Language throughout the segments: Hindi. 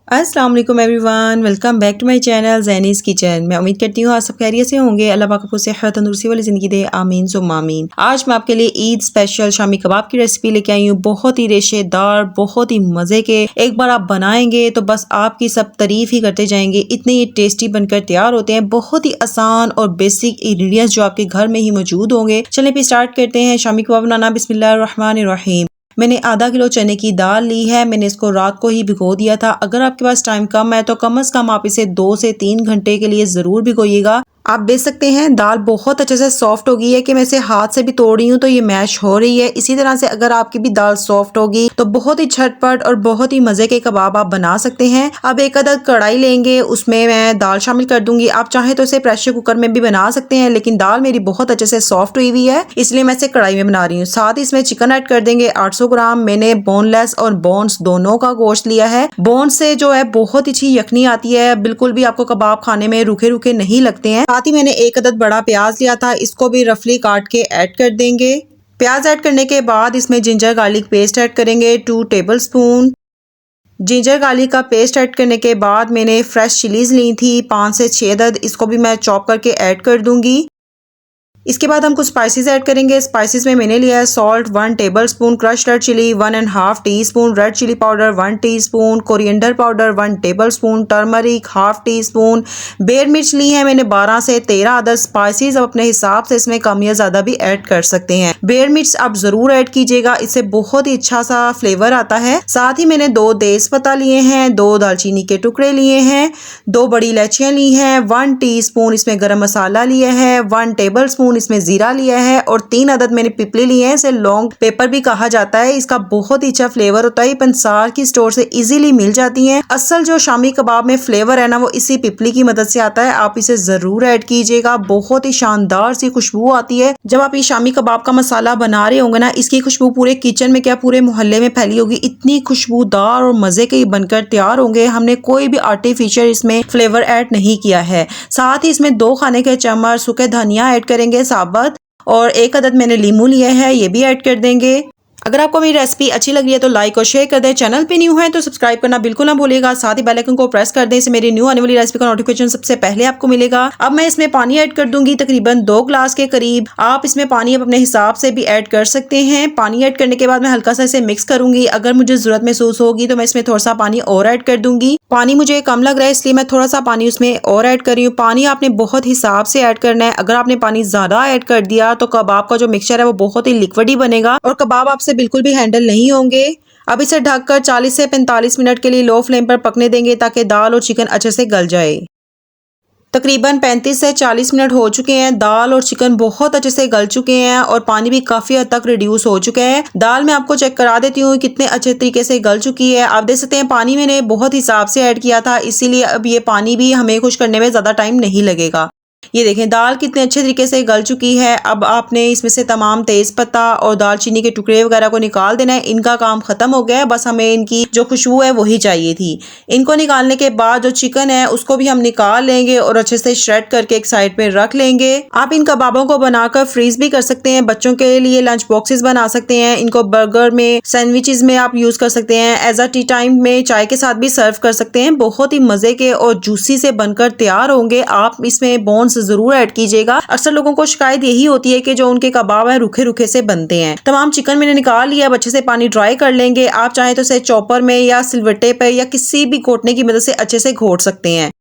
अस्सलाम वालेकुम everyone, welcome back to my channel Zainy's kitchen. मैं उम्मीद करती हूँ आप सब खैरियत से होंगे। अल्लाह पाक आपको सेहत तंदुरुस्ती वाली ज़िंदगी दे, आमीन सुम्मा आमीन। आज मैं आपके लिए ईद स्पेशल शामी कबाब की रेसिपी लेके आई हूँ। बहुत ही रेशेदार, बहुत ही मज़े के। एक बार आप बनाएंगे तो बस आपकी सब तारीफ़ ही करते जाएंगे, इतने ही टेस्टी बनकर तैयार होते हैं। बहुत ही आसान और बेसिक इंग्रेडिएंट्स जो आपके घर में ही मौजूद होंगे। चलिए फिर स्टार्ट करते हैं शामी कबाब बनाना। बिस्मिल्लाहिर्रहमानिर्रहीम। मैंने आधा किलो चने की दाल ली है। मैंने इसको रात को ही भिगो दिया था। अगर आपके पास टाइम कम है तो कम से कम आप इसे 2 से 3 घंटे के लिए ज़रूर भिगोइएगा। आप देख सकते हैं दाल बहुत अच्छे से सॉफ्ट हो गई है कि मैं इसे हाथ से भी तोड़ रही हूँ तो ये मैश हो रही है। इसी तरह से अगर आपकी भी दाल सॉफ्ट होगी तो बहुत ही झटपट और बहुत ही मजे के कबाब आप बना सकते हैं। अब एक अदद कढ़ाई लेंगे, उसमें मैं दाल शामिल कर दूंगी। आप चाहे तो इसे प्रेशर कुकर में भी बना सकते हैं, लेकिन दाल मेरी बहुत अच्छे से सॉफ्ट हुई हुई है, इसलिए मैं इसे कढ़ाई में बना रही हूँ। साथ ही इसमें चिकन ऐड कर देंगे 800 ग्राम। मैंने बोनलेस और बोन्स दोनों का गोश्त लिया है। बोन से जो है बहुत ही अच्छी यखनी आती है, बिल्कुल भी आपको कबाब खाने में रूखे रूखे नहीं लगते हैं। साथ ही मैंने एक अदद बड़ा प्याज लिया था, इसको भी रफली काट के ऐड कर देंगे। प्याज ऐड करने के बाद इसमें जिंजर गार्लिक पेस्ट ऐड करेंगे 2 टेबलस्पून। जिंजर गार्लिक का पेस्ट ऐड करने के बाद मैंने फ्रेश चिलीज ली थी 5 से 6 अदद, इसको भी मैं चॉप करके ऐड कर दूंगी। इसके बाद हम कुछ स्पाइसेस ऐड करेंगे। स्पाइसेस में मैंने लिया है salt 1 tablespoon, crushed red chilli 1.5 teaspoon, red chilli powder 1 teaspoon, coriander powder 1 tablespoon, turmeric half teaspoon, बेर मिर्च ली है मैंने 12 से 13 अदद। स्पाइसेस आप अपने हिसाब से इसमें कम या ज्यादा भी ऐड कर सकते हैं। बेर मिर्च आप जरूर ऐड कीजिएगा, इससे बहुत ही अच्छा सा फ्लेवर आता है। साथ ही मैंने 2 तेजपत्ता लिए हैं, 2 दालचीनी के टुकड़े लिए हैं, 2 बड़ी इलायचियां ली हैं, 1 टीस्पून इसमें गरम मसाला लिया है, 1 टेबलस्पून इसमें जीरा लिया है और 3 अदद मैंने पिपली लिए हैं। इसे लौंग पेपर भी कहा जाता है। इसका बहुत ही अच्छा फ्लेवर होता है। पंसार की स्टोर से इजीली मिल जाती हैं। असल जो शामी कबाब में फ्लेवर है ना, वो इसी पिपली की मदद से आता है। आप इसे जरूर ऐड कीजिएगा, बहुत ही शानदार सी खुशबू आती है। जब आप ये शामी कबाब का मसाला बना रहे होंगे ना, इसकी खुशबू पूरे किचन में क्या पूरे मोहल्ले में फैली होगी। इतनी खुशबूदार और मजे के बनकर तैयार होंगे। हमने कोई भी आर्टिफिशियल इसमें फ्लेवर ऐड नहीं किया है। साथ ही इसमें 2 खाने के चम्मच सूखे धनिया ऐड करेंगे साबुत, और 1 अदद मैंने लीमू लिया है, ये भी ऐड कर देंगे। अगर आपको मेरी रेसिपी अच्छी लग रही है तो लाइक और शेयर कर दें। चैनल पे न्यू है तो सब्सक्राइब करना बिल्कुल ना भूलिएगा। साथ ही बेल आइकन को प्रेस कर दें, इससे मेरी न्यू आने वाली रेसिपी का नोटिफिकेशन सबसे पहले आपको मिलेगा। अब मैं इसमें पानी ऐड कर दूंगी तकरीबन 2 गिलास के करीब। आप इसमें पानी अपने हिसाब से भी ऐड कर सकते हैं। पानी ऐड करने के बाद मैं हल्का सा इसे मिक्स करूंगी। अगर मुझे जरूरत महसूस होगी तो मैं इसमें थोड़ा सा पानी और ऐड कर दूंगी। पानी मुझे कम लग रहा है इसलिए मैं थोड़ा सा पानी उसमें और ऐड कर रही हूँ। पानी आपने बहुत हिसाब से ऐड करना है। अगर आपने पानी ज्यादा ऐड कर दिया तो कबाब का जो मिक्सचर है वो बहुत ही लिक्विड ही बनेगा और कबाब आपसे बिल्कुल भी हैंडल नहीं होंगे। अब इसे ढककर 40 से 45 मिनट के लिए लो फ्लेम पर पकने देंगे ताकि दाल और चिकन अच्छे से गल जाए। तकरीबन 35 से 40 मिनट हो चुके हैं। दाल और चिकन बहुत अच्छे से गल चुके हैं और पानी भी काफी हद तक रिड्यूस हो चुका है। दाल मैं आपको चेक करा देती हूँ कितने अच्छे तरीके से गल चुकी है। आप देख सकते हैं पानी मैंने बहुत हिसाब से ऐड किया था, इसीलिए अब ये पानी भी हमें खुश करने में ज्यादा टाइम नहीं लगेगा। ये देखें दाल कितने अच्छे तरीके से गल चुकी है। अब आपने इसमें से तमाम तेज पत्ता और दालचीनी के टुकड़े वगैरह को निकाल देना है। इनका काम खत्म हो गया है, बस हमें इनकी जो खुशबू है वही चाहिए थी। इनको निकालने के बाद जो चिकन है उसको भी हम निकाल लेंगे और अच्छे से श्रेड करके एक साइड पे रख लेंगे। आप इन कबाबों को बनाकर फ्रीज भी कर सकते हैं। बच्चों के लिए लंच बॉक्सेस बना सकते हैं। इनको बर्गर में, सैंडविचेस में आप यूज कर सकते हैं। एज अ टी टाइम में चाय के साथ भी सर्व कर सकते हैं। बहुत ही मजे के और जूसी से बनकर तैयार होंगे। आप इसमें बोन्स जरूर ऐड कीजिएगा। अक्सर लोगों को शिकायत यही होती है कि जो उनके कबाब है रूखे रूखे से बनते हैं। तमाम चिकन मैंने निकाल लिया। अब अच्छे से पानी ड्राई कर लेंगे। आप चाहे तो इसे चॉपर में या सिलवट्टे पे या किसी भी घोटने की मदद से अच्छे से घोट सकते हैं।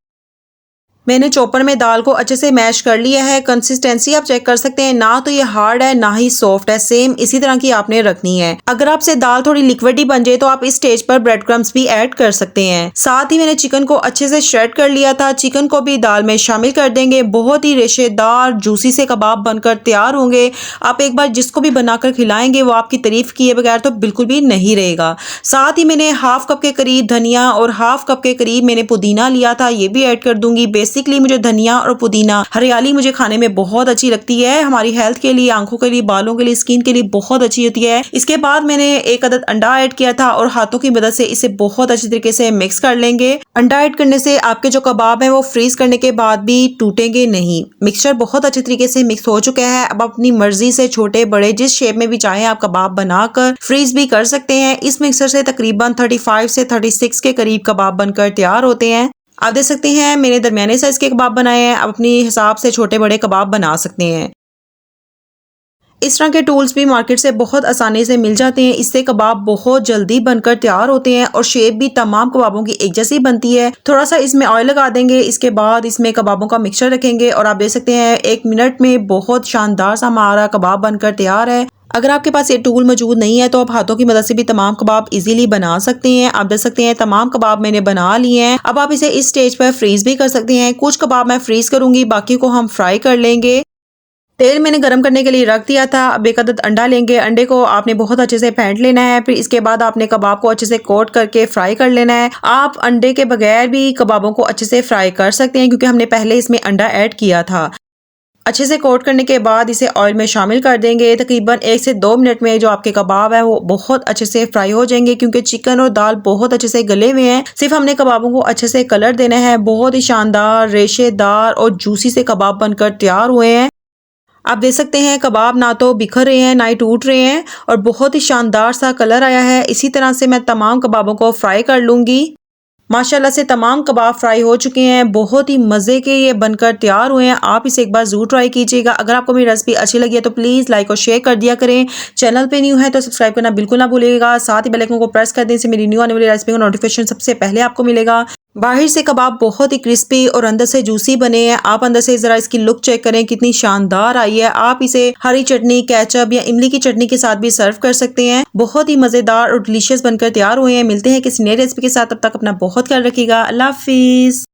मैंने चॉपर में दाल को अच्छे से मैश कर लिया है। कंसिस्टेंसी आप चेक कर सकते हैं, ना तो ये हार्ड है ना ही सॉफ्ट है, सेम इसी तरह की आपने रखनी है। अगर आपसे दाल थोड़ी लिक्विड ही बन जाए तो आप इस स्टेज पर ब्रेड क्रम्स भी ऐड कर सकते हैं। साथ ही मैंने चिकन को अच्छे से श्रेड कर लिया था। चिकन को भी दाल में शामिल कर देंगे। बहुत ही रेशेदार जूसी से कबाब बनकर तैयार होंगे। आप एक बार जिसको भी बनाकर खिलाएंगे वो आपकी तारीफ किए बगैर तो बिल्कुल भी नहीं रहेगा। साथ ही मैंने हाफ कप के करीब धनिया और हाफ कप के करीब मैंने पुदीना लिया था, ये भी ऐड कर दूंगी। बेसिक बेसिकली मुझे धनिया और पुदीना, हरियाली मुझे खाने में बहुत अच्छी लगती है। हमारी हेल्थ के लिए, आंखों के लिए, बालों के लिए, स्किन के लिए बहुत अच्छी होती है। इसके बाद मैंने 1 अदद अंडा ऐड किया था और हाथों की मदद से इसे बहुत अच्छी तरीके से मिक्स कर लेंगे। अंडा ऐड करने से आपके जो कबाब है वो फ्रीज करने के बाद भी टूटेंगे नहीं। मिक्सचर बहुत अच्छी तरीके से मिक्स हो चुका है। अब अपनी मर्जी से छोटे बड़े जिस शेप में भी चाहे आप कबाब बनाकर फ्रीज भी कर सकते हैं। इस मिक्सर से तकरीबन 35 से 36 के करीब कबाब बनकर तैयार होते हैं। आप देख सकते हैं मैंने दरमियाने साइज के कबाब बनाए हैं। आप अपने हिसाब से छोटे बड़े कबाब बना सकते हैं। इस तरह के टूल्स भी मार्केट से बहुत आसानी से मिल जाते हैं। इससे कबाब बहुत जल्दी बनकर तैयार होते हैं और शेप भी तमाम कबाबों की एक जैसी बनती है। थोड़ा सा इसमें ऑयल लगा देंगे। इसके बाद इसमें कबाबों का मिक्सचर रखेंगे और आप देख सकते हैं 1 मिनट में बहुत शानदार सा हमारा कबाब बनकर तैयार है। अगर आपके पास ये टूल मौजूद नहीं है तो आप हाथों की मदद से भी तमाम कबाब इजीली बना सकते हैं। आप देख सकते हैं तमाम कबाब मैंने बना लिए हैं। अब आप इसे इस स्टेज पर फ्रीज भी कर सकते हैं। कुछ कबाब मैं फ्रीज करूंगी, बाकी को हम फ्राई कर लेंगे। तेल मैंने गरम करने के लिए रख दिया था। अब 1 अदद अंडा लेंगे। अंडे को आपने बहुत अच्छे से फेंट लेना है। फिर इसके बाद आपने कबाब को अच्छे से कोट करके फ्राई कर लेना है। आप अंडे के बगैर भी कबाबों को अच्छे से फ्राई कर सकते हैं क्योंकि हमने पहले इसमें अंडा ऐड किया था। अच्छे से कोट करने के बाद इसे ऑयल में शामिल कर देंगे। तकरीबन 1 से 2 मिनट में जो आपके कबाब है वो बहुत अच्छे से फ्राई हो जाएंगे क्योंकि चिकन और दाल बहुत अच्छे से गले हुए हैं। सिर्फ हमने कबाबों को अच्छे से कलर देना है। बहुत ही शानदार, रेशेदार और जूसी से कबाब बनकर तैयार हुए हैं। आप देख सकते हैं कबाब ना तो बिखर रहे हैं ना ही टूट रहे हैं और बहुत ही शानदार सा कलर आया है। इसी तरह से मैं तमाम कबाबों को फ्राई कर लूंगी। माशाल्लाह से तमाम कबाब फ्राई हो चुके हैं। बहुत ही मज़े के ये बनकर तैयार हुए हैं। आप इसे एक बार ज़रूर ट्राई कीजिएगा। अगर आपको मेरी रेसिपी अच्छी लगी है तो प्लीज़ लाइक और शेयर कर दिया करें। चैनल पे न्यू है तो सब्सक्राइब करना बिल्कुल ना भूलिएगा। साथ ही बेल आइकन को प्रेस कर दें, इससे मेरी न्यू आने वाली रेसिपी का नोटिफिकेशन सबसे पहले आपको मिलेगा। बाहर से कबाब बहुत ही क्रिस्पी और अंदर से जूसी बने हैं। आप अंदर से ज़रा इसकी लुक चेक करें कितनी शानदार आई है। आप इसे हरी चटनी, केचप या इमली की चटनी के साथ भी सर्व कर सकते हैं। बहुत ही मज़ेदार और डिलीशियस बनकर तैयार हुए हैं। मिलते हैं किसी नई रेसिपी के साथ। तब तक अपना बहुत ख्याल रखिएगा। अल्लाह हाफिज़।